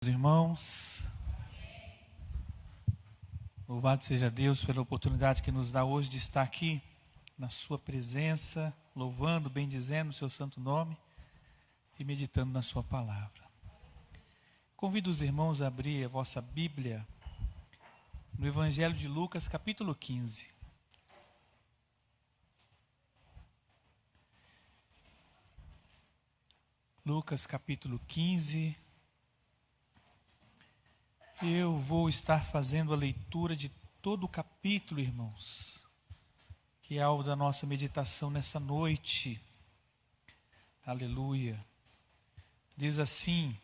Irmãos, louvado seja Deus pela oportunidade que nos dá hoje de estar aqui na sua presença, louvando, bendizendo o seu santo nome e meditando na sua palavra. Convido os irmãos a abrir a vossa Bíblia no Evangelho de Lucas, capítulo 15. Lucas, capítulo 15. Eu vou estar fazendo a leitura de todo o capítulo, irmãos, que é alvo da nossa meditação nessa noite. Aleluia. Diz assim,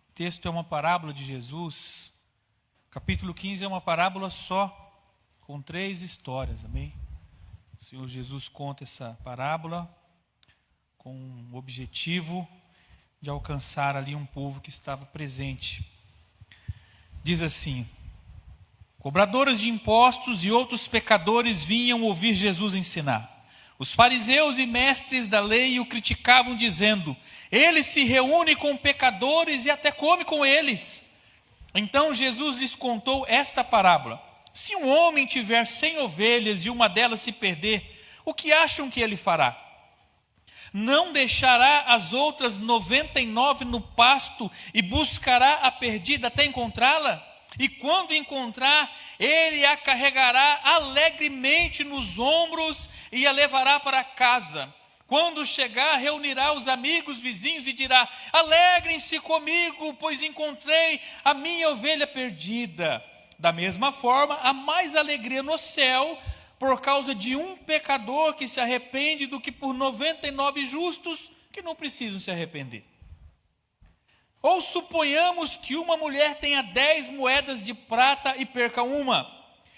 o texto é uma parábola de Jesus. O capítulo 15 é uma parábola só, com 3 histórias, amém? O Senhor Jesus conta essa parábola com o objetivo de alcançar ali um povo que estava presente. Diz assim: cobradores de impostos e outros pecadores vinham ouvir Jesus ensinar. Os fariseus e mestres da lei o criticavam, dizendo: ele se reúne com pecadores e até come com eles. Então Jesus lhes contou esta parábola: se um homem tiver 100 ovelhas e uma delas se perder, o que acham que ele fará? Não deixará as outras 99 no pasto e buscará a perdida até encontrá-la? E quando encontrar, ele a carregará alegremente nos ombros e a levará para casa. Quando chegar, reunirá os amigos, vizinhos e dirá: alegrem-se comigo, pois encontrei a minha ovelha perdida. Da mesma forma, há mais alegria no céu por causa de um pecador que se arrepende do que por 99 justos que não precisam se arrepender. Ou suponhamos que uma mulher tenha 10 moedas de prata e perca uma.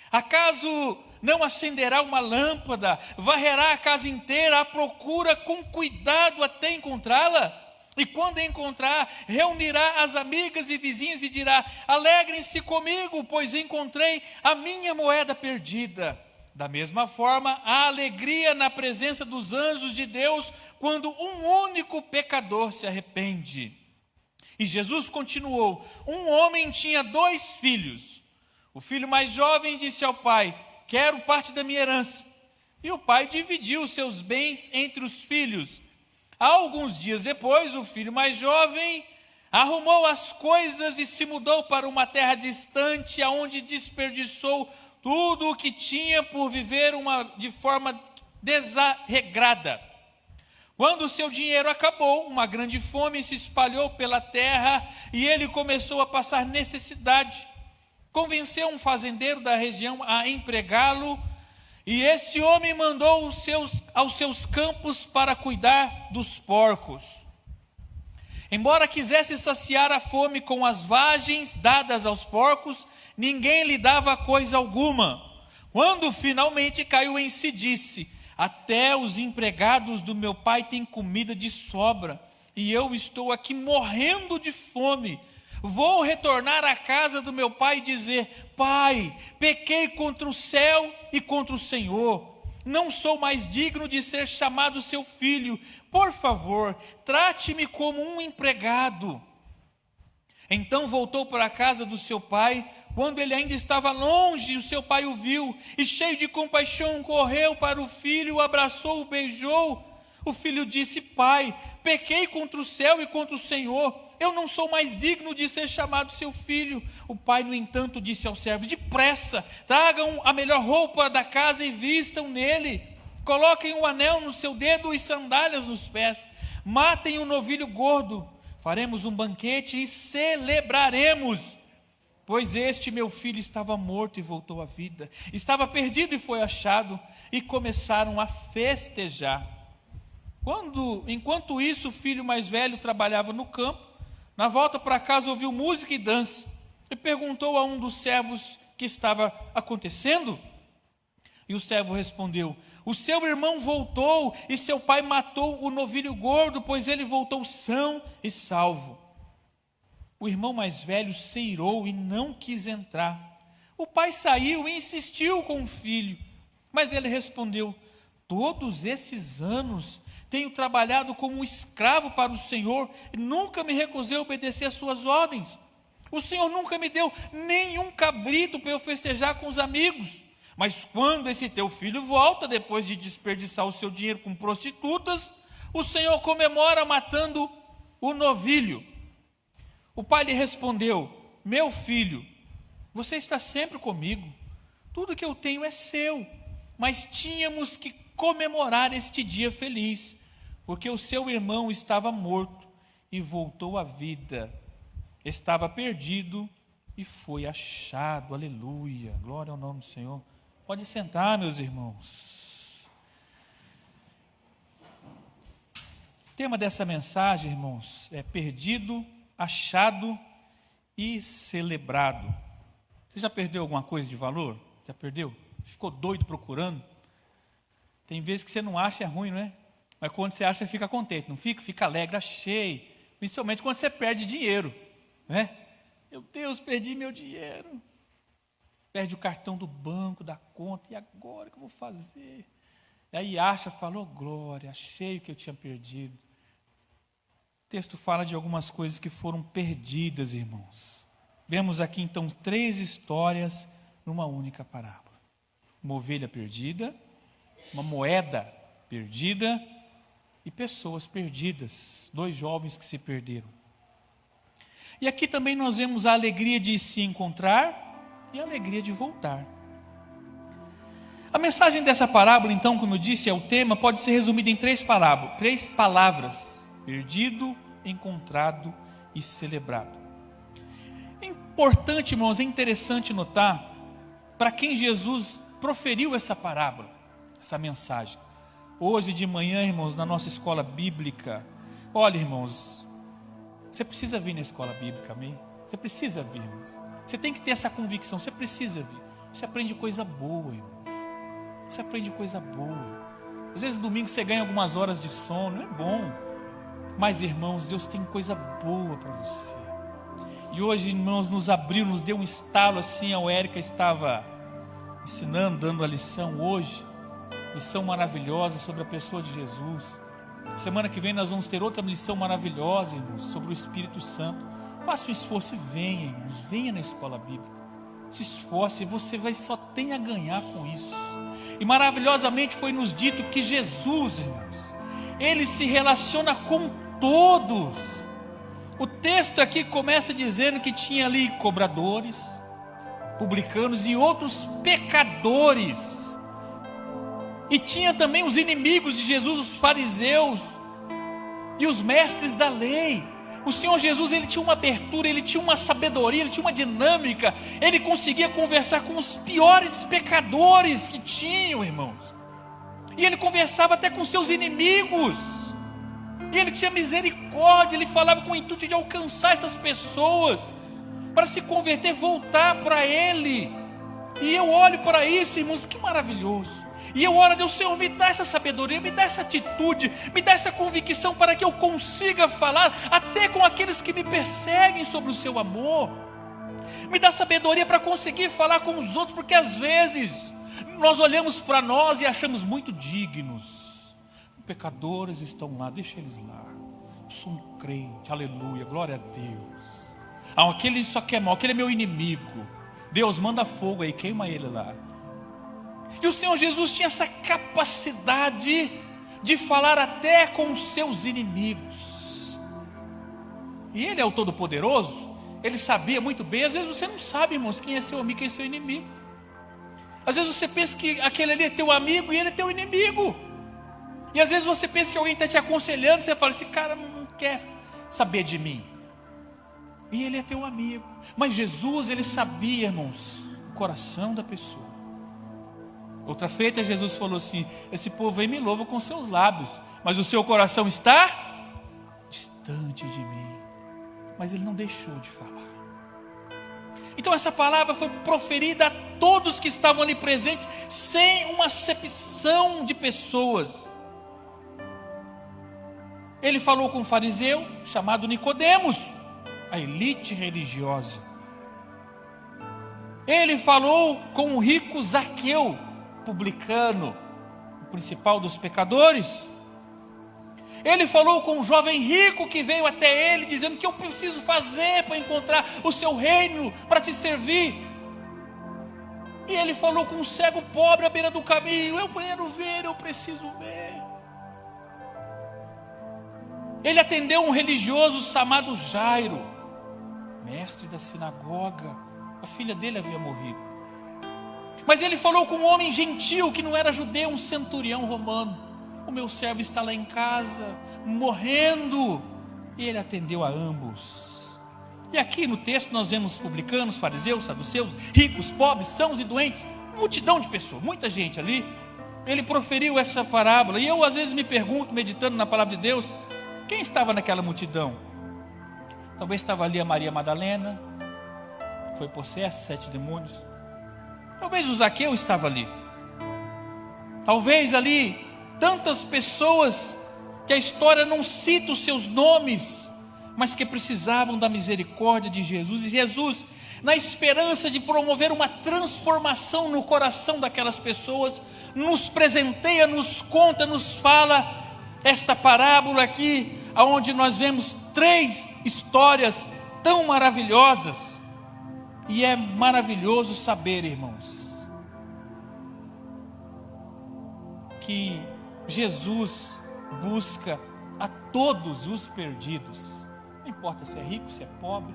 Acaso não acenderá uma lâmpada, varrerá a casa inteira à procura com cuidado até encontrá-la? E quando encontrar, reunirá as amigas e vizinhas e dirá: alegrem-se comigo, pois encontrei a minha moeda perdida. Da mesma forma, há alegria na presença dos anjos de Deus quando um único pecador se arrepende. E Jesus continuou: um homem tinha 2 filhos. O filho mais jovem disse ao pai: quero parte da minha herança. E o pai dividiu os seus bens entre os filhos. Alguns dias depois, o filho mais jovem arrumou as coisas e se mudou para uma terra distante, aonde desperdiçou tudo o que tinha por viver de forma desarregrada. Quando o seu dinheiro acabou, uma grande fome se espalhou pela terra e ele começou a passar necessidade. Convenceu um fazendeiro da região a empregá-lo, e esse homem mandou aos seus campos para cuidar dos porcos. Embora quisesse saciar a fome com as vagens dadas aos porcos, ninguém lhe dava coisa alguma. Quando finalmente caiu em si, disse: até os empregados do meu pai têm comida de sobra, e eu estou aqui morrendo de fome. Vou retornar à casa do meu pai e dizer: pai, pequei contra o céu e contra o Senhor. Não sou mais digno de ser chamado seu filho. Por favor, trate-me como um empregado. Então voltou para a casa do seu pai. Quando ele ainda estava longe, o seu pai o viu e, cheio de compaixão, correu para o filho, o abraçou, o beijou. O filho disse: pai, pequei contra o céu e contra o Senhor. Eu não sou mais digno de ser chamado seu filho. O pai, no entanto, disse aos servos: depressa, tragam a melhor roupa da casa e vistam nele. Coloquem um anel no seu dedo e sandálias nos pés. Matem um novilho gordo. Faremos um banquete e celebraremos. Pois este meu filho estava morto e voltou à vida. Estava perdido e foi achado. E começaram a festejar. Enquanto isso, o filho mais velho trabalhava no campo. Na volta para casa ouviu música e dança. E perguntou a um dos servos o que estava acontecendo. E o servo respondeu: o seu irmão voltou e seu pai matou o novilho gordo, pois ele voltou são e salvo. O irmão mais velho se irou e não quis entrar. O pai saiu e insistiu com o filho, mas ele respondeu: Todos esses anos tenho trabalhado como um escravo para o Senhor e nunca me recusei a obedecer às suas ordens. O Senhor nunca me deu nenhum cabrito para eu festejar com os amigos. Mas quando esse teu filho volta, depois de desperdiçar o seu dinheiro com prostitutas, o Senhor comemora matando o novilho. O pai lhe respondeu: meu filho, você está sempre comigo, tudo que eu tenho é seu, mas tínhamos que comemorar este dia feliz, porque o seu irmão estava morto e voltou à vida, estava perdido e foi achado. Aleluia, glória ao nome do Senhor. Pode sentar, meus irmãos. O tema dessa mensagem, irmãos, é perdido, achado e celebrado. Você já perdeu alguma coisa de valor? Já perdeu? Ficou doido procurando? Tem vezes que você não acha, é ruim, não é? Mas quando você acha, você fica contente, não fica? Fica alegre, achei. Principalmente quando você perde dinheiro, né? Meu Deus, perdi meu dinheiro. Perde o cartão do banco, da conta, e agora o que eu vou fazer? E aí acha, falou, glória, achei o que eu tinha perdido. O texto fala de algumas coisas que foram perdidas, irmãos. Vemos aqui então 3 histórias numa única parábola. Uma ovelha perdida, uma moeda perdida e pessoas perdidas, 2 jovens que se perderam. E aqui também nós vemos a alegria de se encontrar e a alegria de voltar. A mensagem dessa parábola, então, como eu disse, é o tema, pode ser resumida em 3 palavras: perdido, encontrado e celebrado. É importante, irmãos, é interessante notar para quem Jesus proferiu essa parábola, essa mensagem. Hoje de manhã, irmãos, na nossa escola bíblica, olha, irmãos, você precisa vir na escola bíblica, amém? Você precisa vir, irmãos. Você tem que ter essa convicção, você precisa vir. Você aprende coisa boa, irmãos. Você aprende coisa boa. Às vezes domingo você ganha algumas horas de sono, é bom. Mas, irmãos, Deus tem coisa boa para você. E hoje, irmãos, nos abriu, nos deu um estalo assim. A Érica estava ensinando, dando a lição hoje. Lição maravilhosa sobre a pessoa de Jesus. Semana que vem nós vamos ter outra lição maravilhosa, irmãos, sobre o Espírito Santo. Faça um esforço e venha, irmãos, venha na escola bíblica. Se esforce, você só tem a ganhar com isso. E maravilhosamente foi nos dito que Jesus, irmãos, Ele se relaciona com todos. O texto aqui começa dizendo que tinha ali cobradores, publicanos e outros pecadores. E tinha também os inimigos de Jesus, os fariseus e os mestres da lei. O Senhor Jesus, Ele tinha uma abertura, Ele tinha uma sabedoria, Ele tinha uma dinâmica. Ele conseguia conversar com os piores pecadores que tinham, irmãos. E Ele conversava até com seus inimigos. E Ele tinha misericórdia, Ele falava com o intuito de alcançar essas pessoas, para se converter, voltar para Ele. E eu olho para isso, irmãos, que maravilhoso. E eu oro a Deus, Senhor, me dá essa sabedoria, me dá essa atitude, me dá essa convicção para que eu consiga falar até com aqueles que me perseguem sobre o seu amor. Me dá sabedoria para conseguir falar com os outros, porque às vezes nós olhamos para nós e achamos muito dignos. Pecadores estão lá, deixa eles lá. Eu sou um crente, aleluia, glória a Deus. Aquele só quer mal, aquele é meu inimigo. Deus, manda fogo aí, queima ele lá. E o Senhor Jesus tinha essa capacidade de falar até com os seus inimigos. E Ele é o Todo-Poderoso. Ele sabia muito bem. Às vezes você não sabe, irmãos, quem é seu amigo, quem é seu inimigo. Às vezes você pensa que aquele ali é teu amigo e ele é teu inimigo. E às vezes você pensa que alguém está te aconselhando, você fala, esse cara não quer saber de mim. E ele é teu amigo. Mas Jesus, Ele sabia, irmãos, o coração da pessoa. Outra feita, Jesus falou assim: esse povo aí me louva com seus lábios, mas o seu coração está distante de mim. Mas Ele não deixou de falar. Então essa palavra foi proferida a todos que estavam ali presentes, sem uma acepção de pessoas. Ele falou com um fariseu chamado Nicodemos, a elite religiosa. Ele falou com o rico Zaqueu, publicano, principal dos pecadores. Ele falou com um jovem rico que veio até ele, dizendo: que eu preciso fazer para encontrar o seu reino, para te servir? E ele falou com um cego pobre à beira do caminho: eu quero ver, eu preciso ver. Ele atendeu um religioso chamado Jairo, mestre da sinagoga. A filha dele havia morrido. Mas ele falou com um homem gentil que não era judeu, um centurião romano: o meu servo está lá em casa, morrendo. E ele atendeu a ambos. E aqui no texto nós vemos publicanos, fariseus, saduceus, ricos, pobres, sãos e doentes, multidão de pessoas, muita gente ali. Ele proferiu essa parábola. E eu às vezes me pergunto, meditando na palavra de Deus, quem estava naquela multidão? Talvez estava ali a Maria Madalena, que foi possessa, 7 demônios. Talvez o Zaqueu estava ali. Talvez ali tantas pessoas que a história não cita os seus nomes, mas que precisavam da misericórdia de Jesus. E Jesus, na esperança de promover uma transformação no coração daquelas pessoas, nos presenteia, nos conta, nos fala esta parábola aqui, onde nós vemos 3 histórias tão maravilhosas. E é maravilhoso saber, irmãos, que Jesus busca a todos os perdidos. Não importa se é rico, se é pobre,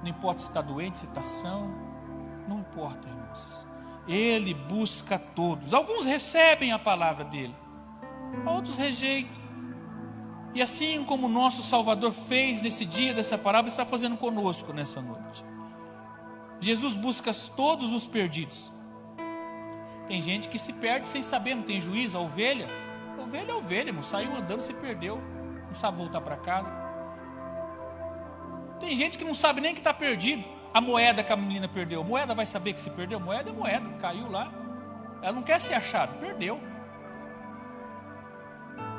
não importa se está doente, se está são, não importa, irmãos. Ele busca a todos. Alguns recebem a palavra dele, outros rejeitam. E assim como o nosso Salvador fez nesse dia dessa parábola, está fazendo conosco nessa noite. Jesus busca todos os perdidos. Tem gente que se perde sem saber, não tem juízo. A ovelha é ovelha, irmão. Saiu andando, se perdeu, não sabe voltar para casa. Tem gente que não sabe nem que está perdido. A moeda que a menina perdeu, a moeda vai saber que se perdeu? Moeda é moeda, caiu lá. Ela não quer ser achada, perdeu.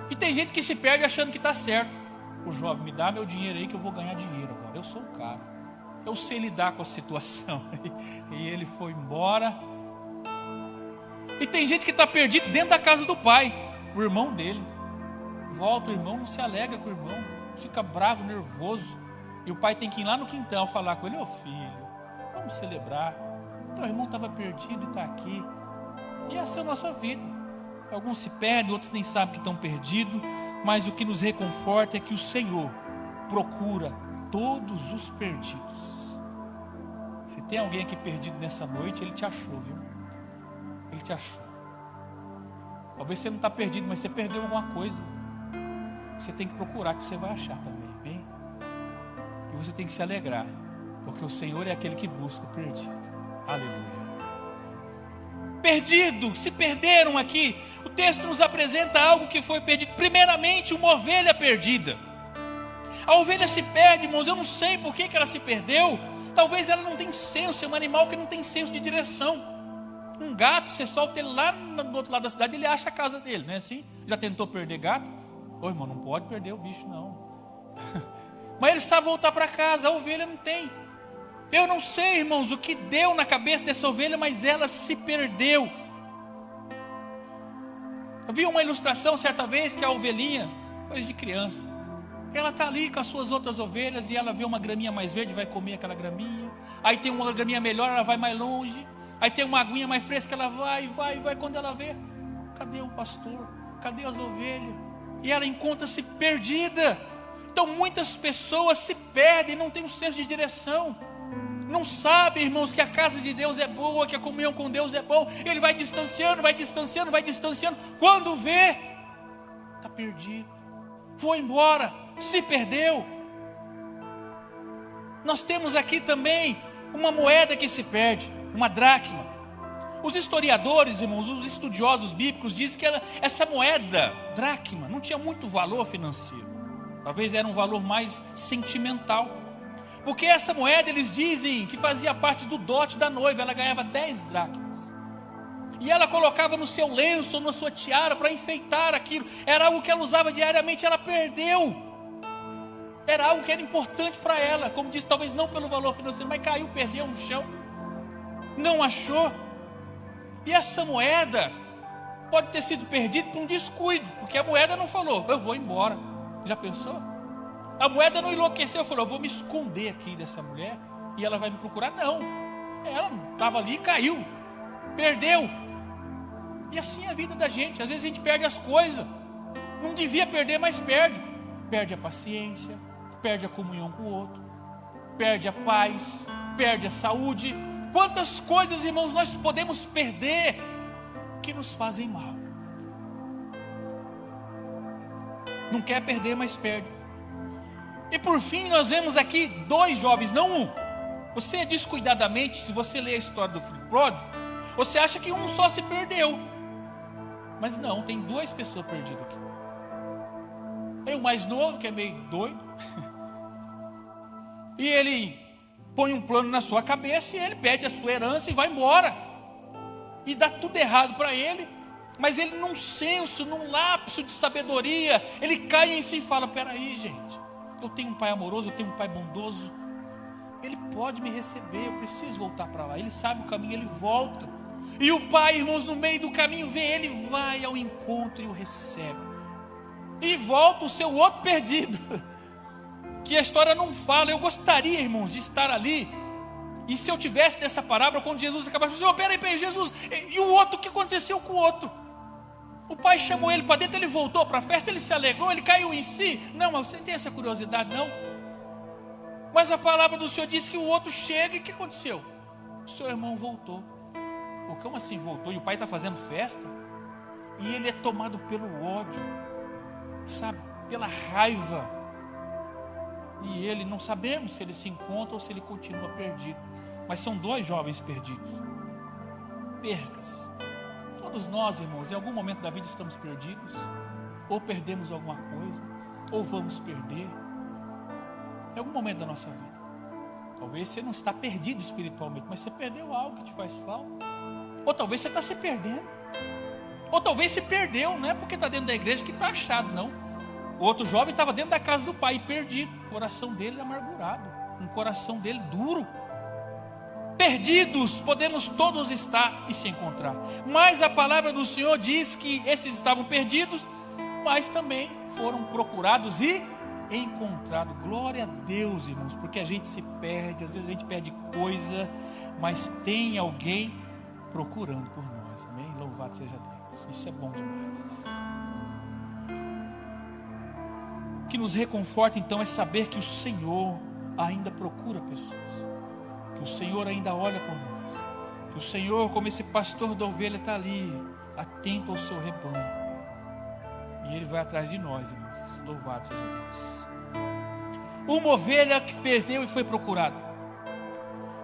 E tem gente que se perde achando que está certo. O jovem: me dá meu dinheiro aí que eu vou ganhar dinheiro agora. Eu sou um cara, eu sei lidar com a situação. E ele foi embora. E tem gente que está perdido dentro da casa do pai, o irmão dele. Volta, o irmão não se alegra com o irmão, fica bravo, nervoso. E o pai tem que ir lá no quintal falar com ele: ô filho, vamos celebrar. Então o irmão estava perdido e está aqui. E essa é a nossa vida. Alguns se perdem, outros nem sabem que estão perdidos. Mas o que nos reconforta é que o Senhor procura todos os perdidos. Se tem alguém aqui perdido nessa noite, Ele te achou, viu? Ele te achou. Talvez você não está perdido, mas você perdeu alguma coisa. Você tem que procurar, que você vai achar também, bem? E você tem que se alegrar, porque o Senhor é aquele que busca o perdido. Aleluia. Perdido, se perderam aqui. O texto nos apresenta algo que foi perdido. Primeiramente, uma ovelha perdida. A ovelha se perde, irmãos. Eu não sei por que ela se perdeu. Talvez ela não tenha senso. É um animal que não tem senso de direção. Um gato, você solta ele lá do outro lado da cidade, ele acha a casa dele, não é assim? Já tentou perder gato? Ô irmão, não pode perder o bicho não. Mas ele sabe voltar para casa. A ovelha não tem. Eu não sei, irmãos, o que deu na cabeça dessa ovelha, mas ela se perdeu. Eu vi uma ilustração certa vez que a ovelhinha, coisa de criança, ela está ali com as suas outras ovelhas e ela vê uma graminha mais verde, vai comer aquela graminha. Aí tem uma graminha melhor, ela vai mais longe. Aí tem uma aguinha mais fresca, ela vai. Quando ela vê, cadê o pastor? Cadê as ovelhas? E ela encontra-se perdida. Então muitas pessoas se perdem, não têm um senso de direção. Não sabem, irmãos, que a casa de Deus é boa, que a comunhão com Deus é bom. Ele vai distanciando. Quando vê, está perdido. Foi embora, se perdeu. Nós temos aqui também uma moeda que se perde, uma dracma. Os historiadores, irmãos, os estudiosos bíblicos dizem que essa moeda, dracma, não tinha muito valor financeiro. Talvez era um valor mais sentimental. Porque essa moeda, eles dizem que fazia parte do dote da noiva. Ela ganhava 10 dracmas. E ela colocava no seu lenço ou na sua tiara para enfeitar aquilo. Era algo que ela usava diariamente, ela perdeu. Era algo que era importante para ela. Como disse, talvez não pelo valor financeiro, mas caiu, perdeu no chão. Não achou. E essa moeda, Pode ter sido perdido por um descuido, porque a moeda não falou, eu vou embora. Já pensou? A moeda não enlouqueceu, falou, eu vou me esconder aqui dessa mulher e ela vai me procurar. Não, ela estava ali e caiu, perdeu. E assim é a vida da gente. Às vezes a gente perde as coisas, não devia perder, mas perde. Perde a paciência, perde a comunhão com o outro, perde a paz, perde a saúde. Quantas coisas, irmãos, nós podemos perder que nos fazem mal. Não quer perder, mas perde. E por fim nós vemos aqui 2 jovens, não um. Você descuidadamente, se você ler a história do filho pródigo, você acha que um só se perdeu. Mas não, tem 2 pessoas perdidas aqui. Tem o mais novo, que é meio doido. E ele põe um plano na sua cabeça e ele pede a sua herança e vai embora. E dá tudo errado para ele. Mas ele, num senso, num lapso de sabedoria, ele cai em si e fala: peraí, gente, eu tenho um pai amoroso, eu tenho um pai bondoso, ele pode me receber, eu preciso voltar para lá. Ele sabe o caminho, ele volta. E o pai, irmãos, no meio do caminho vê ele, vai ao encontro e o recebe. E volta o seu outro perdido, que a história não fala. Eu gostaria, irmãos, de estar ali. E se eu tivesse dessa parábola, quando Jesus acabasse, Senhor, peraí, Jesus, e o outro, o que aconteceu com o outro? O pai chamou ele para dentro, ele voltou para a festa, ele se alegrou, ele caiu em si. Não, mas você tem essa curiosidade, não? Mas a palavra do Senhor diz que o outro chega e o que aconteceu? O seu irmão voltou. Como assim voltou? E o pai está fazendo festa? E ele é tomado pelo ódio, sabe? Pela raiva. E ele, não sabemos se ele se encontra ou se ele continua perdido. Mas são 2 jovens perdidos. Percas. Todos nós, irmãos, em algum momento da vida estamos perdidos. Ou perdemos alguma coisa, ou vamos perder. Em algum momento da nossa vida. Talvez você não está perdido espiritualmente, mas você perdeu algo que te faz falta. Ou talvez você está se perdendo. Ou talvez se perdeu, não é porque está dentro da igreja que está achado, não. O outro jovem estava dentro da casa do pai, perdido. O coração dele amargurado, um coração dele duro. Perdidos podemos todos estar e se encontrar. Mas a palavra do Senhor diz que esses estavam perdidos, mas também foram procurados e encontrados. Glória a Deus, irmãos, porque a gente se perde, às vezes a gente perde coisa, mas tem alguém procurando por nós. Amém? Louvado seja Deus. Isso é bom demais. O que nos reconforta então é saber que o Senhor ainda procura pessoas, que o Senhor ainda olha por nós, que o Senhor, como esse pastor da ovelha, está ali atento ao seu rebanho, e Ele vai atrás de nós, irmãos. Louvado seja Deus. Uma ovelha que perdeu e foi procurada.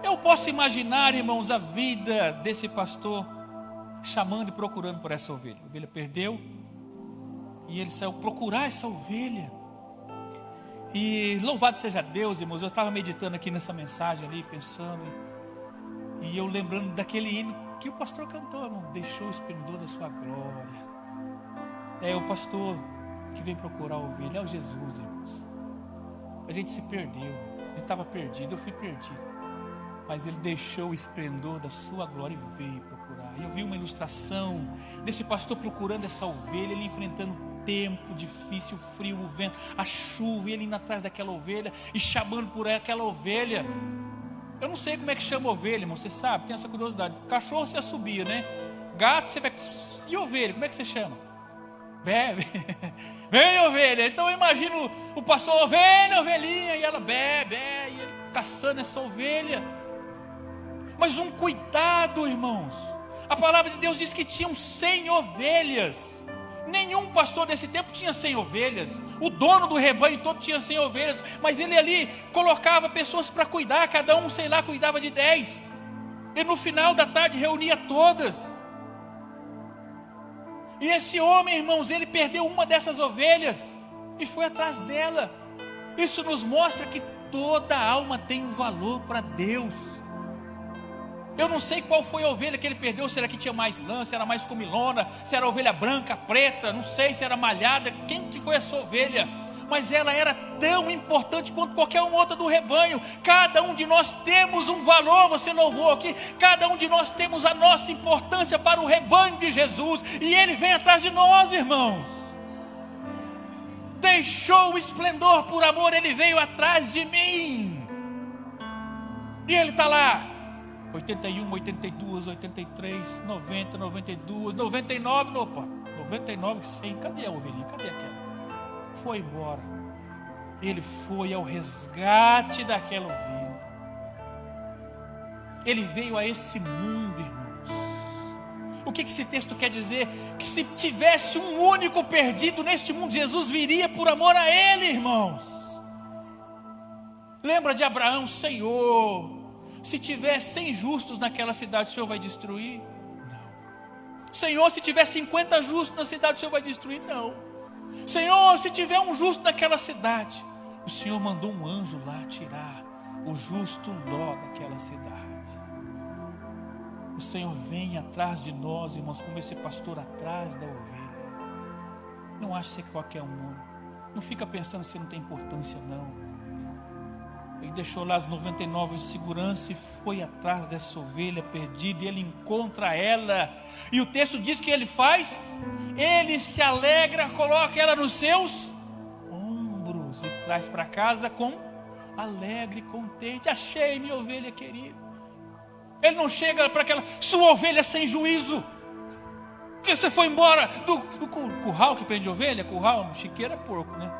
Eu posso imaginar, irmãos, a vida desse pastor chamando e procurando por essa ovelha. A ovelha perdeu e ele saiu procurar essa ovelha. E louvado seja Deus, irmãos. Eu estava meditando aqui nessa mensagem ali, pensando, e eu lembrando daquele hino que o pastor cantou, irmão. Deixou o esplendor da sua glória. É o pastor que vem procurar a ovelha, é o Jesus, irmãos. A gente se perdeu, a gente estava perdido, eu fui perdido, mas Ele deixou o esplendor da sua glória e veio procurar. Eu vi uma ilustração desse pastor procurando essa ovelha, ele enfrentando o tempo difícil, o frio, o vento, a chuva, e ele indo atrás daquela ovelha e chamando por aquela ovelha. Eu não sei como é que chama ovelha, irmão, você sabe, tem essa curiosidade. Cachorro você assobia, né? Gato você vai... E ovelha, como é que você chama? Bebe. Vem ovelha. Então eu imagino o pastor, ovelha, ovelhinha, e ela bebe, e ele caçando essa ovelha. Mas um cuidado, irmãos. A palavra de Deus diz que tinham 100 ovelhas. Nenhum pastor desse tempo tinha 100 ovelhas. O dono do rebanho todo tinha 100 ovelhas. Mas ele ali colocava pessoas para cuidar. Cada um, sei lá, cuidava de 10. E no final da tarde reunia todas. E esse homem, irmãos, ele perdeu uma dessas ovelhas e foi atrás dela. Isso nos mostra que toda alma tem um valor para Deus. Eu não sei qual foi a ovelha que ele perdeu. Se era que tinha mais lã, se era mais comilona, se era ovelha branca, preta, não sei se era malhada. Quem que foi essa ovelha? mas ela era tão importante quanto qualquer uma outra do rebanho. Cada um de nós temos um valor, você louvou aqui, cada um de nós temos a nossa importância para o rebanho de Jesus, e Ele vem atrás de nós, irmãos. Deixou o esplendor por amor, Ele veio atrás de mim, e Ele está lá, 81, 82, 83, 90, 92, 99, opa, 99, 100, cadê a ovelhinha, cadê aquela? Foi embora. Ele foi ao resgate daquela ovelha. Ele veio a esse mundo, irmãos. O que esse texto quer dizer? Que se tivesse um único perdido neste mundo, Jesus viria por amor a ele, irmãos. Lembra de Abraão? Senhor, se tiver 100 justos naquela cidade, o Senhor vai destruir? Não. Senhor, se tiver 50 justos na cidade, o Senhor vai destruir? Não. Senhor, se tiver um justo naquela cidade, o Senhor mandou um anjo lá tirar o justo Ló daquela cidade. O Senhor vem atrás de nós, irmãos, como esse pastor atrás da ovelha. Não acha ser qualquer um, não fica pensando se não tem importância, não. Ele deixou lá as 99 de segurança e foi atrás dessa ovelha perdida, e ele encontra ela, e o texto diz que ele faz, ele se alegra, coloca ela nos seus ombros e traz para casa com alegre, contente. Achei minha ovelha querida. Ele não chega para aquela sua ovelha sem juízo, porque você foi embora do curral que prende ovelha, curral, chiqueira é porco, né?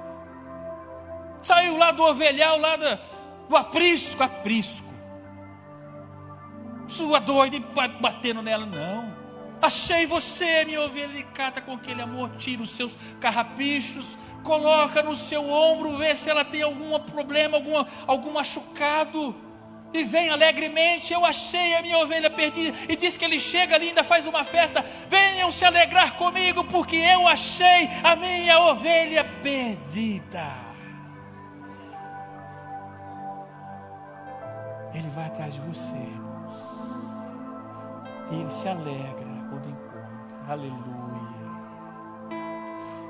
Saiu lá do ovelhal, lá do aprisco, sua doida, e batendo nela. Não, achei você, minha ovelha delicada, com aquele amor. Tira os seus carrapichos, coloca no seu ombro, vê se ela tem algum problema, algum machucado, e vem alegremente. Eu achei a minha ovelha perdida. E diz que ele chega ali, ainda faz uma festa. Venham se alegrar comigo, porque eu achei a minha ovelha perdida. Ele vai atrás de você, irmãos. E Ele se alegra quando encontra. Aleluia.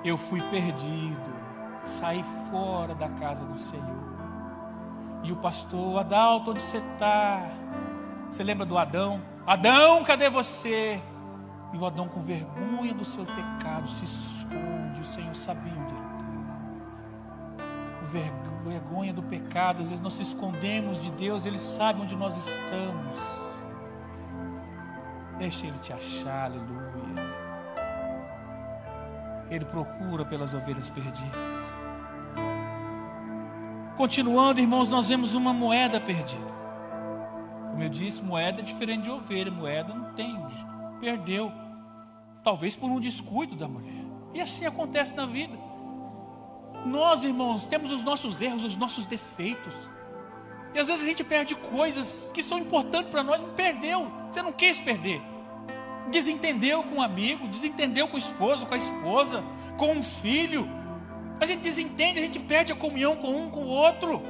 Eu fui perdido, saí fora da casa do Senhor. E o pastor: Adalto, onde você está? Você lembra do Adão? Adão, cadê você? E o Adão, com vergonha do seu pecado, se esconde. O Senhor sabia onde ele estava. Vergonha do pecado, às vezes nós se escondemos de Deus. Ele sabe onde nós estamos. Deixa Ele te achar, aleluia. Ele procura pelas ovelhas perdidas. Continuando, irmãos, nós vemos uma moeda perdida. Como eu disse, moeda é diferente de ovelha. Moeda não tem, perdeu. Talvez por um descuido da mulher. E assim acontece na vida. Nós, irmãos, temos os nossos erros, os nossos defeitos. E às vezes a gente perde coisas que são importantes para nós. Não perdeu, você não quis perder. Desentendeu com um amigo, desentendeu com o esposo, com a esposa, com um filho. A gente desentende, a gente perde a comunhão com um, com o outro.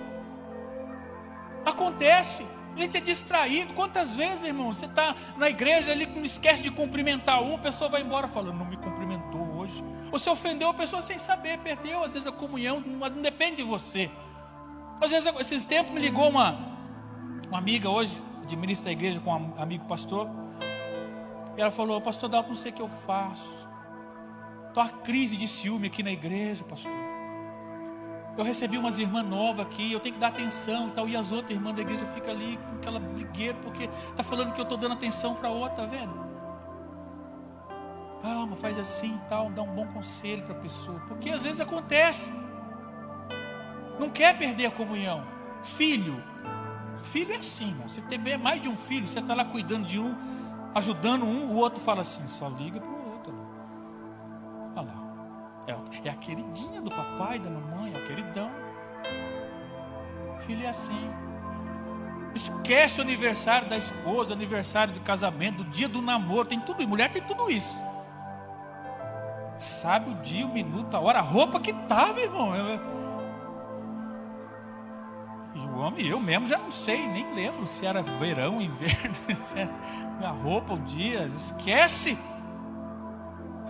Acontece, a gente é distraído. Quantas vezes, irmão, você está na igreja ali, não esquece de cumprimentar um, a pessoa vai embora falando: não me cumprimentou hoje. Ou você ofendeu a pessoa sem saber, perdeu. Às vezes a comunhão não depende de você. Às vezes, esses tempos me ligou uma amiga hoje, administra da igreja com um amigo pastor, e ela falou: pastor Dalton, não sei o que eu faço. Estou uma crise de ciúme aqui na igreja, pastor. Eu recebi umas irmãs novas aqui, eu tenho que dar atenção e tal, e as outras irmãs da igreja ficam ali com aquela brigueira, porque está falando que eu estou dando atenção para outra, tá vendo? Calma, faz assim e tal, dá um bom conselho para a pessoa, porque às vezes acontece. Não quer perder a comunhão. Filho é assim, irmão. Você tem mais de um filho, você está lá cuidando de um, ajudando um, o outro fala assim: só liga para o outro. Olha lá, é a queridinha do papai, da mamãe, é o queridão. Filho é assim. Esquece o aniversário da esposa, aniversário do casamento, do dia do namoro, tem tudo, mulher tem tudo isso. Sabe o dia, o minuto, a hora, a roupa que estava, irmão. E o homem, eu mesmo já não sei, nem lembro se era verão, inverno, se era a roupa, o dia, esquece.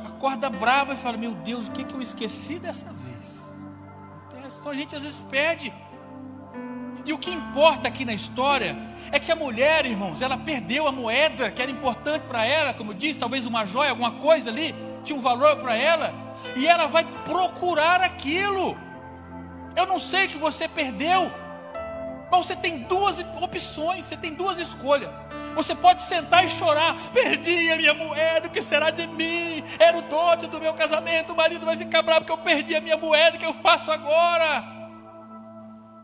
Acorda brava e fala: meu Deus, o que eu esqueci dessa vez? Não Então a gente às vezes perde. E o que importa aqui na história é que a mulher, irmãos, ela perdeu a moeda que era importante para ela, como eu disse, talvez uma joia, alguma coisa ali, tinha um valor para ela, e ela vai procurar aquilo. Eu não sei o que você perdeu, mas você tem duas opções, você tem duas escolhas. Você pode sentar e chorar: perdi a minha moeda, o que será de mim? Era o dote do meu casamento, o marido vai ficar bravo porque eu perdi a minha moeda, o que eu faço agora?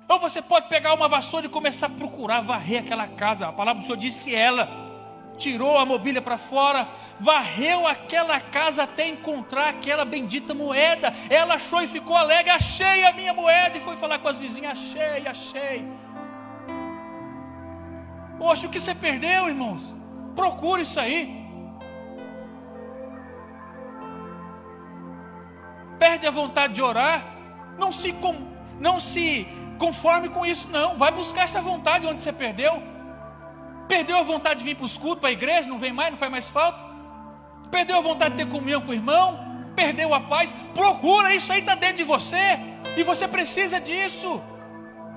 Ou você pode pegar uma vassoura e começar a procurar, varrer aquela casa. A palavra do Senhor diz que ela tirou a mobília para fora, varreu aquela casa até encontrar aquela bendita moeda. Ela achou e ficou alegre: achei a minha moeda. E foi falar com as vizinhas: achei. Poxa, o que você perdeu, irmãos? Procure isso aí. Perde a vontade de orar? Não se conforme com isso, não. Vai buscar essa vontade onde você perdeu. Perdeu a vontade de vir para os cultos, para a igreja, não vem mais, não faz mais falta. Perdeu a vontade de ter comunhão com o irmão, perdeu a paz. Procura, isso aí está dentro de você, e você precisa disso.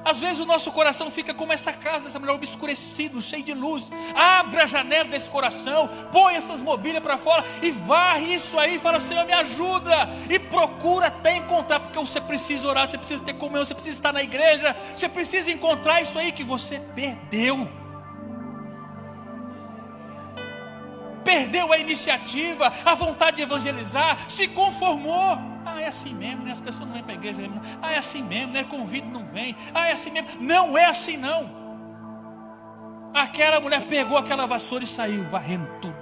Às vezes o nosso coração fica como essa casa, essa mulher, obscurecido, cheio de luz. Abre a janela desse coração, põe essas mobílias para fora e varre isso aí, fala: Senhor, me ajuda. E procura até encontrar, porque você precisa orar, você precisa ter comunhão, você precisa estar na igreja, você precisa encontrar isso aí que você perdeu. Perdeu a iniciativa, a vontade de evangelizar, se conformou. É assim mesmo, né? As pessoas não vêm para a igreja mesmo. É assim mesmo, né? Convite não vem. É assim mesmo. Não é assim não. Aquela mulher pegou aquela vassoura e saiu varrendo tudo.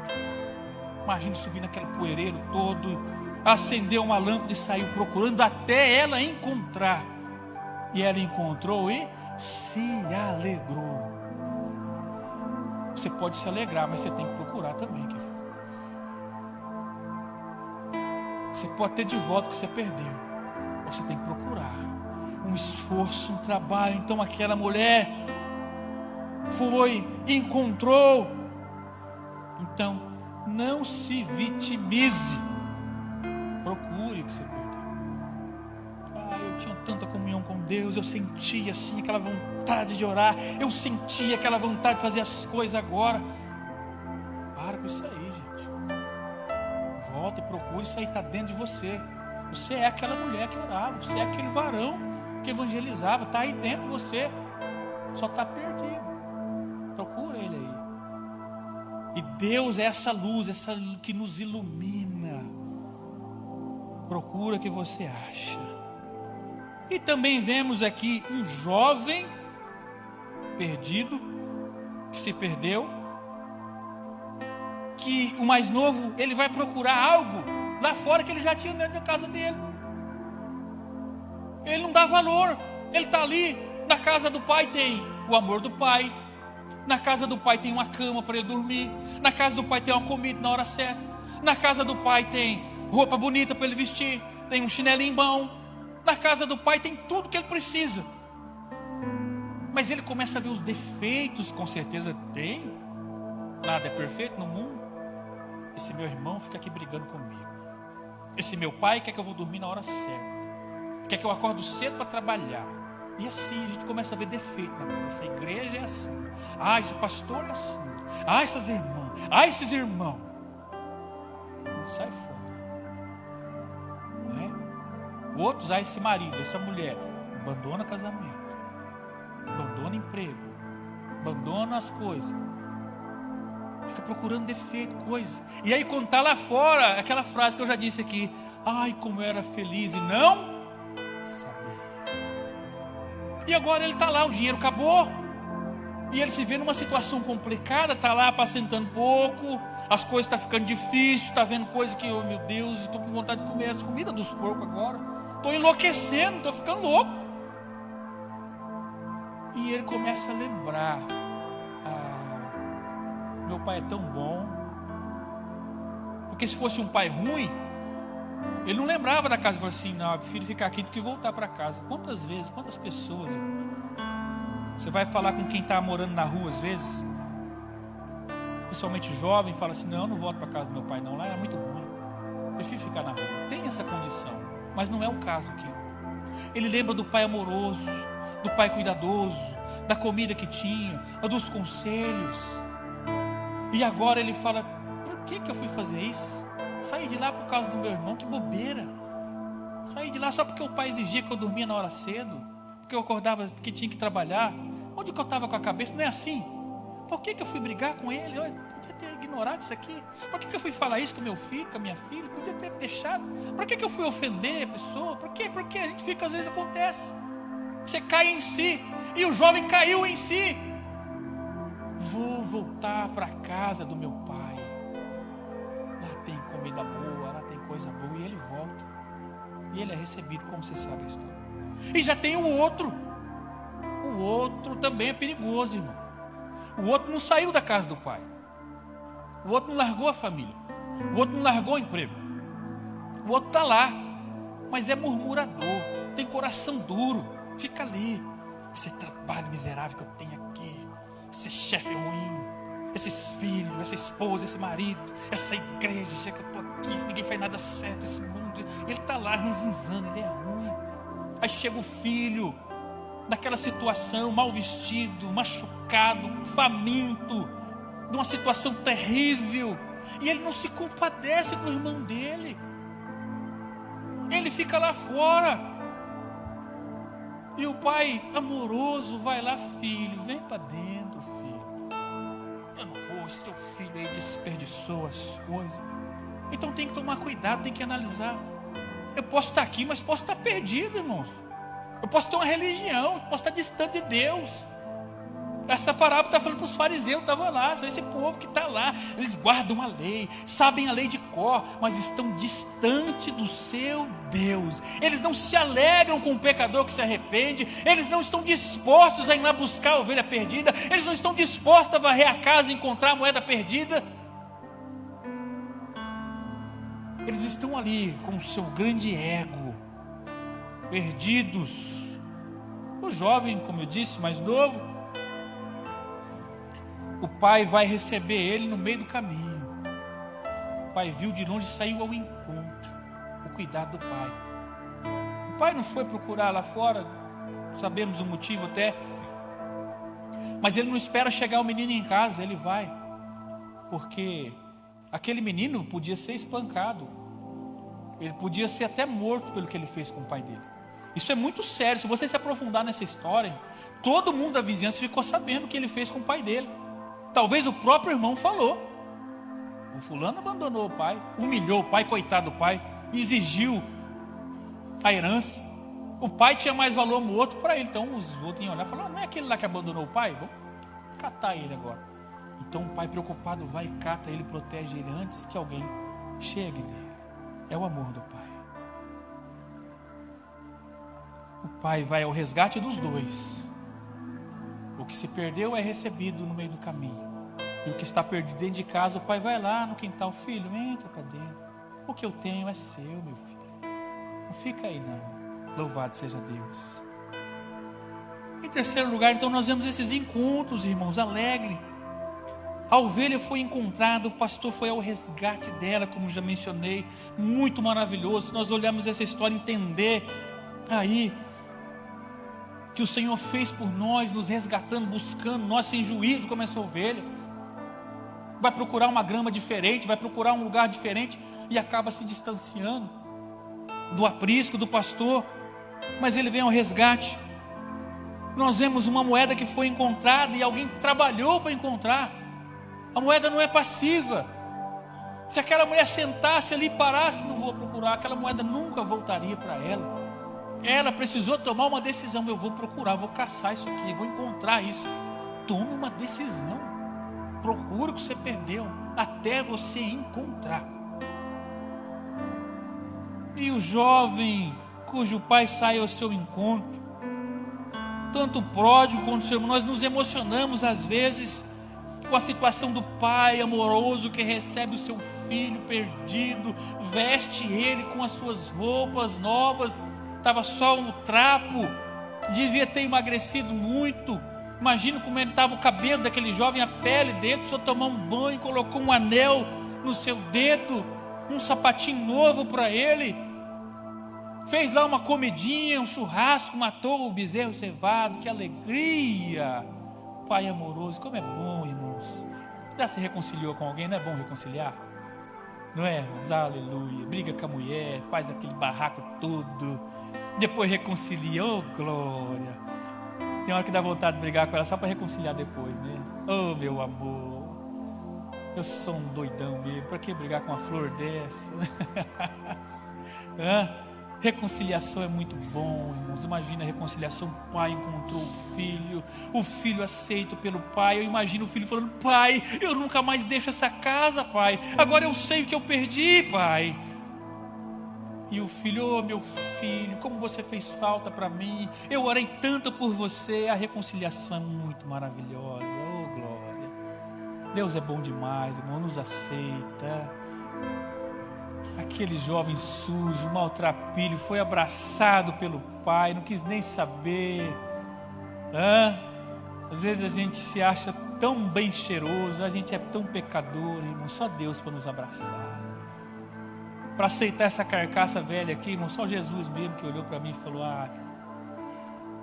Imagina subir naquele poeireiro todo, acendeu uma lâmpada e saiu procurando até ela encontrar. E ela encontrou e se alegrou. Você pode se alegrar, mas você tem que procurar também, querido. Você pode ter de volta o que você perdeu, você tem que procurar. Um esforço, um trabalho. Então aquela mulher foi, encontrou. Então não se vitimize. Procure o que você perdeu. Eu tinha tanta comunhão com Deus, eu sentia assim aquela vontade de orar, eu sentia aquela vontade de fazer as coisas agora. Para com isso aí, gente. Volta e procure, isso aí está dentro de você. Você é aquela mulher que orava, você é aquele varão que evangelizava, está aí dentro de você, só está perdido. Procura ele aí. E Deus é essa luz, essa que nos ilumina. Procura que você acha. E também vemos aqui um jovem perdido, que se perdeu, que o mais novo, ele vai procurar algo lá fora que ele já tinha dentro da casa dele. Ele não dá valor. Ele está ali, na casa do pai tem o amor do pai, na casa do pai tem uma cama para ele dormir, na casa do pai tem uma comida na hora certa, na casa do pai tem roupa bonita para ele vestir, tem um chinelinho bom, na casa do pai tem tudo que ele precisa. Mas ele começa a ver os defeitos, com certeza tem. Nada é perfeito no mundo. Esse meu irmão fica aqui brigando comigo. Esse meu pai quer que eu vou dormir na hora certa, quer que eu acordo cedo para trabalhar. E assim a gente começa a ver defeito na coisa. Essa igreja é assim. Esse pastor é assim. Essas irmãs. Esses irmãos. Sai fora. Não é? Outros, esse marido, essa mulher. Abandona casamento, abandona emprego, abandona as coisas, fica procurando defeito, coisa. E aí quando está lá fora, aquela frase que eu já disse aqui: como eu era feliz e não sabia. E agora ele está lá, o dinheiro acabou, e ele se vê numa situação complicada, está lá apacentando pouco, as coisas estão ficando difíceis, está vendo coisas que, meu Deus, estou com vontade de comer as comidas dos porcos agora, estou enlouquecendo, estou ficando louco. E ele começa a lembrar: meu pai é tão bom. Porque se fosse um pai ruim, ele não lembrava da casa. Ele falou assim: não, eu prefiro ficar aqui do que voltar para casa. Quantas vezes, quantas pessoas, você vai falar com quem está morando na rua às vezes, principalmente jovem, fala assim: não, eu não volto para casa do meu pai não, lá é muito ruim, prefiro ficar na rua. Tem essa condição, mas não é o caso aqui. Ele lembra do pai amoroso, do pai cuidadoso, da comida que tinha, dos conselhos. E agora ele fala: por que eu fui fazer isso? Saí de lá por causa do meu irmão, que bobeira. Saí de lá só porque o pai exigia que eu dormia na hora cedo, porque eu acordava, porque tinha que trabalhar. Onde que eu estava com a cabeça? Não é assim. Por que eu fui brigar com ele? Olha, podia ter ignorado isso aqui. Por que eu fui falar isso com meu filho, com a minha filha? Podia ter deixado. Por que eu fui ofender a pessoa? Por quê? Porque a gente fica, às vezes acontece. Você cai em si. E o jovem caiu em si. Vou voltar para a casa do meu pai. Lá tem comida boa, lá tem coisa boa. E ele volta. E ele é recebido, como você sabe a história. E já tem o outro. O outro também é perigoso, irmão. O outro não saiu da casa do pai. O outro não largou a família. O outro não largou o emprego. O outro está lá, mas é murmurador, tem coração duro, fica ali. Esse trabalho miserável que eu tenho aqui, esse chefe ruim, esses filhos, essa esposa, esse marido, essa igreja que eu estou aqui, ninguém faz nada certo, esse mundo. Ele está lá ranzinzando, ele é ruim. Aí chega o filho, naquela situação, mal vestido, machucado, faminto, numa situação terrível, e ele não se compadece do irmão dele. Ele fica lá fora. E o pai amoroso vai lá: filho, vem para dentro, filho. Eu não vou, esse teu filho aí desperdiçou as coisas. Então tem que tomar cuidado, tem que analisar. Eu posso estar aqui, mas posso estar perdido, irmãos. Eu posso ter uma religião, posso estar distante de Deus. Essa parábola está falando para os fariseus, estavam lá, são esse povo que está lá. Eles guardam a lei, sabem a lei de cor, mas estão distante do seu Deus. Eles não se alegram com o pecador que se arrepende. Eles não estão dispostos a ir lá buscar a ovelha perdida. Eles não estão dispostos a varrer a casa e encontrar a moeda perdida. Eles estão ali com o seu grande ego, perdidos. O jovem, como eu disse, mais novo, o pai vai receber ele no meio do caminho. O pai viu de longe e saiu ao encontro. O cuidado do pai. O pai não foi procurar lá fora, sabemos o motivo até, mas ele não espera chegar o menino em casa, ele vai, porque aquele menino podia ser espancado, ele podia ser até morto pelo que ele fez com o pai dele. Isso é muito sério. Se você se aprofundar nessa história, todo mundo da vizinhança ficou sabendo o que ele fez com o pai dele. Talvez o próprio irmão falou: o fulano abandonou o pai, humilhou o pai, coitado do pai, exigiu a herança. O pai tinha mais valor morto para ele. Então os outros iam olhar e falar: não é aquele lá que abandonou o pai? Vamos catar ele agora. Então o pai preocupado vai e cata ele, protege ele antes que alguém chegue nele. É o amor do pai. O pai vai ao resgate dos dois. O que se perdeu é recebido no meio do caminho. E o que está perdido dentro de casa, o pai vai lá no quintal: filho, entra para dentro. O que eu tenho é seu, meu filho. Não fica aí não. Louvado seja Deus. Em terceiro lugar, então, nós vemos esses encontros, irmãos, alegre. A ovelha foi encontrada, o pastor foi ao resgate dela, como já mencionei. Muito maravilhoso. Nós olhamos essa história, entender aí que o Senhor fez por nós, nos resgatando, buscando nós sem juízo, como essa ovelha. Vai procurar uma grama diferente, vai procurar um lugar diferente e acaba se distanciando do aprisco, do pastor. Mas ele vem ao resgate. Nós vemos uma moeda que foi encontrada e alguém trabalhou para encontrar. A moeda não é passiva. Se aquela mulher sentasse ali e parasse: não vou procurar, aquela moeda nunca voltaria para ela. Ela precisou tomar uma decisão: eu vou procurar, vou caçar isso aqui, vou encontrar isso. Tome uma decisão. Procura o que você perdeu até você encontrar. E o jovem cujo pai sai ao seu encontro, tanto o pródigo quanto o seu irmão, nós nos emocionamos às vezes com a situação do pai amoroso que recebe o seu filho perdido, veste ele com as suas roupas novas. Estava só no trapo, devia ter emagrecido muito. Imagina como ele estava o cabelo daquele jovem, a pele dele. Precisou tomar um banho, colocou um anel no seu dedo, um sapatinho novo para ele. Fez lá uma comidinha, um churrasco, matou o bezerro cevado. Que alegria! Pai amoroso, como é bom, irmãos. Já se reconciliou com alguém? Não é bom reconciliar? Não é, irmãos? Aleluia. Briga com a mulher, faz aquele barraco todo, depois reconcilia. Oh, glória. Tem hora que dá vontade de brigar com ela só para reconciliar depois, né? Oh, meu amor, eu sou um doidão mesmo. Para que brigar com uma flor dessa? Reconciliação é muito bom, irmãos. Imagina a reconciliação. O pai encontrou o filho aceito pelo pai. Eu imagino o filho falando: pai, eu nunca mais deixo essa casa, pai. Agora eu sei o que eu perdi, pai. E o filho: oh, meu filho, como você fez falta para mim. Eu orei tanto por você. A reconciliação é muito maravilhosa. Oh, glória. Deus é bom demais, irmão. Nos aceita. Aquele jovem sujo, maltrapilho, foi abraçado pelo pai, não quis nem saber. Às vezes a gente se acha tão bem cheiroso, a gente é tão pecador, irmão. Só Deus para nos abraçar, para aceitar essa carcaça velha aqui, irmão. Só Jesus mesmo que olhou para mim e falou: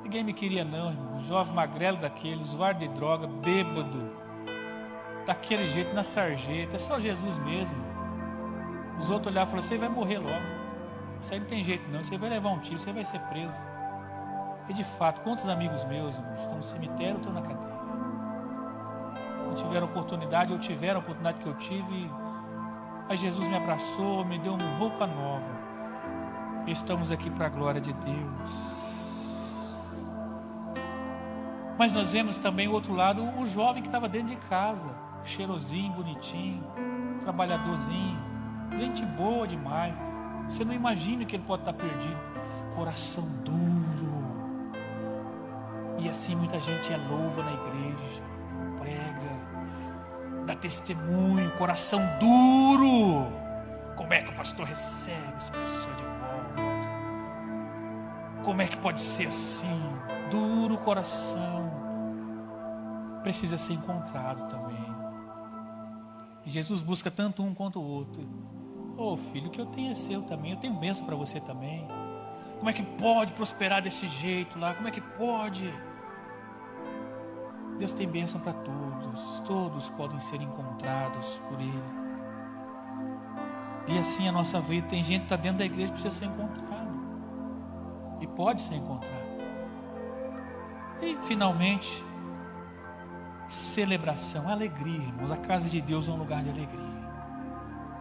ninguém me queria não, irmão. Um jovem magrelo daquele, usuário de droga, bêbado, daquele jeito, na sarjeta. É só Jesus mesmo. Os outros olharam e falaram: você vai morrer logo, isso aí não tem jeito não, você vai levar um tiro, você vai ser preso. E de fato, quantos amigos meus, irmãos, estão no cemitério ou estão na cadeia? Não tiveram oportunidade, ou tiveram a oportunidade que eu tive, mas Jesus me abraçou, me deu uma roupa nova. Estamos aqui para a glória de Deus. Mas nós vemos também o outro lado, o jovem que estava dentro de casa, cheirosinho, bonitinho, trabalhadorzinho, gente boa demais. Você não imagina que ele pode estar perdido. Coração duro. E assim muita gente é louva na igreja, prega, dá testemunho. Coração duro. Como é que o pastor recebe essa pessoa de volta? Como é que pode ser assim? Duro coração. Precisa ser encontrado também. E Jesus busca tanto um quanto o outro. Oh, filho, o que eu tenho é seu também. Eu tenho bênção para você também. Como é que pode prosperar desse jeito lá? Como é que pode? Deus tem bênção para todos. Todos podem ser encontrados por Ele. E assim a nossa vida. Tem gente que está dentro da igreja que precisa ser encontrado. E pode ser encontrado. E finalmente, celebração, alegria, irmãos. A casa de Deus é um lugar de alegria.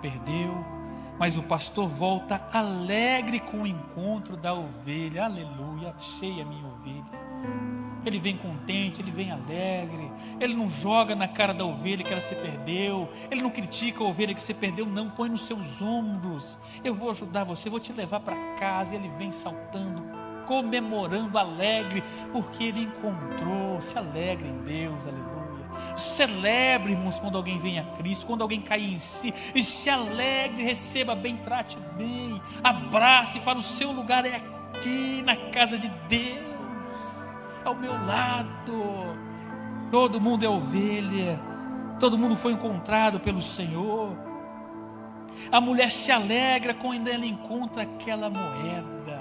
Perdeu, mas o pastor volta alegre com o encontro da ovelha. Aleluia, achei a minha ovelha. Ele vem contente, ele vem alegre. Ele não joga na cara da ovelha que ela se perdeu. Ele não critica a ovelha que se perdeu, não. Põe nos seus ombros. Eu vou ajudar você, vou te levar para casa. Ele vem saltando, comemorando, alegre, porque ele encontrou. Se alegre em Deus, aleluia. Celebre, irmãos, quando alguém vem a Cristo, quando alguém cai em si, e se alegre, receba bem, trate bem, abrace e fala: o seu lugar é aqui, na casa de Deus, ao meu lado. Todo mundo é ovelha, todo mundo foi encontrado pelo Senhor. A mulher se alegra quando ela encontra aquela moeda.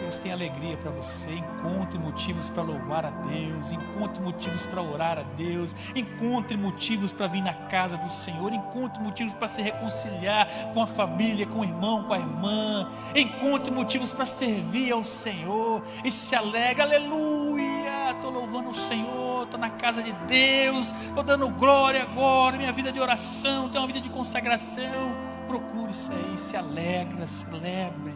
Deus tem alegria para você. Encontre motivos para louvar a Deus. Encontre motivos para orar a Deus. Encontre motivos para vir na casa do Senhor. Encontre motivos para se reconciliar com a família, com o irmão, com a irmã. Encontre motivos para servir ao Senhor. E se alegre, aleluia. Estou louvando o Senhor, estou na casa de Deus, estou dando glória agora. Minha vida de oração, tem uma vida de consagração. Procure isso aí, se alegra, celebre.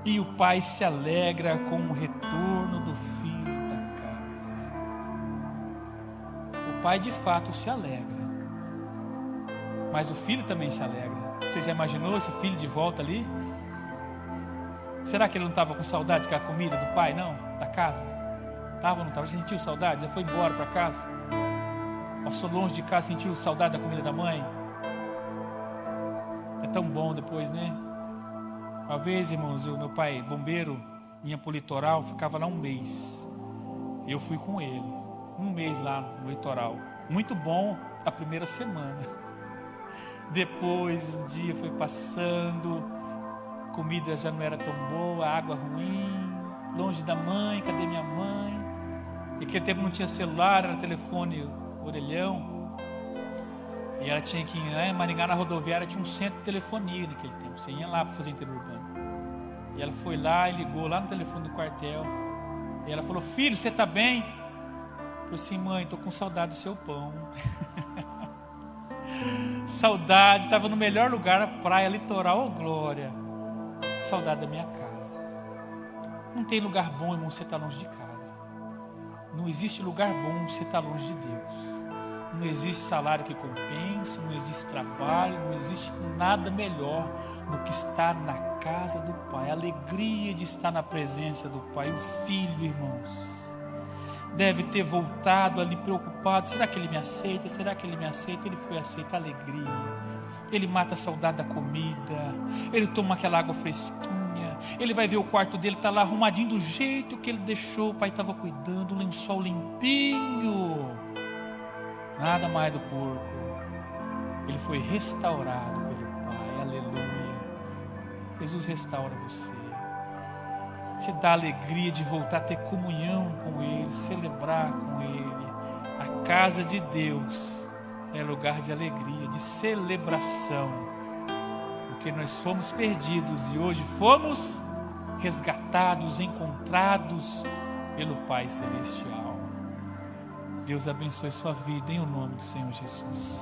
E o pai se alegra com o retorno do filho para casa. O pai de fato se alegra, mas o filho também se alegra. Você já imaginou esse filho de volta ali? Será que ele não estava com saudade da comida do pai, não? Da casa? Estava ou não estava? Sentiu saudade? Já foi embora para casa? Passou longe de casa, sentiu saudade da comida da mãe? É tão bom depois, né? Uma vez, irmãos, o meu pai, bombeiro, vinha para o litoral, ficava lá um mês. Eu fui com ele, um mês lá no litoral. Muito bom a primeira semana. Depois o dia foi passando, comida já não era tão boa, a água ruim, longe da mãe, cadê minha mãe? E naquele tempo não tinha celular, era telefone orelhão. E ela tinha que ir lá em Maringá, na rodoviária, tinha um centro de telefonia naquele tempo. Você ia lá para fazer interurbano. E ela foi lá e ligou lá no telefone do quartel. E ela falou: filho, você está bem? Eu falei assim: mãe, estou com saudade do seu pão. Saudade, estava no melhor lugar, a praia, litoral, oh glória. Saudade da minha casa. Não tem lugar bom, irmão, você está longe de casa. Não existe lugar bom, você está longe de Deus. Não existe salário que compensa, não existe trabalho, não existe nada melhor do que estar na casa do Pai. A alegria de estar na presença do Pai. O filho, irmãos, deve ter voltado ali preocupado: será que ele me aceita? Será que ele me aceita? Ele foi aceito. Alegria. Ele mata a saudade da comida, ele toma aquela água fresquinha, ele vai ver o quarto dele, está lá arrumadinho do jeito que ele deixou, o pai estava cuidando, o lençol limpinho, nada mais do porco. Ele foi restaurado pelo Pai. Aleluia. Jesus restaura você. Você dá a alegria de voltar a ter comunhão com Ele, celebrar com Ele. A casa de Deus é lugar de alegria, de celebração, porque nós fomos perdidos e hoje fomos resgatados, encontrados pelo Pai Celestial. Deus abençoe sua vida em o nome do Senhor Jesus.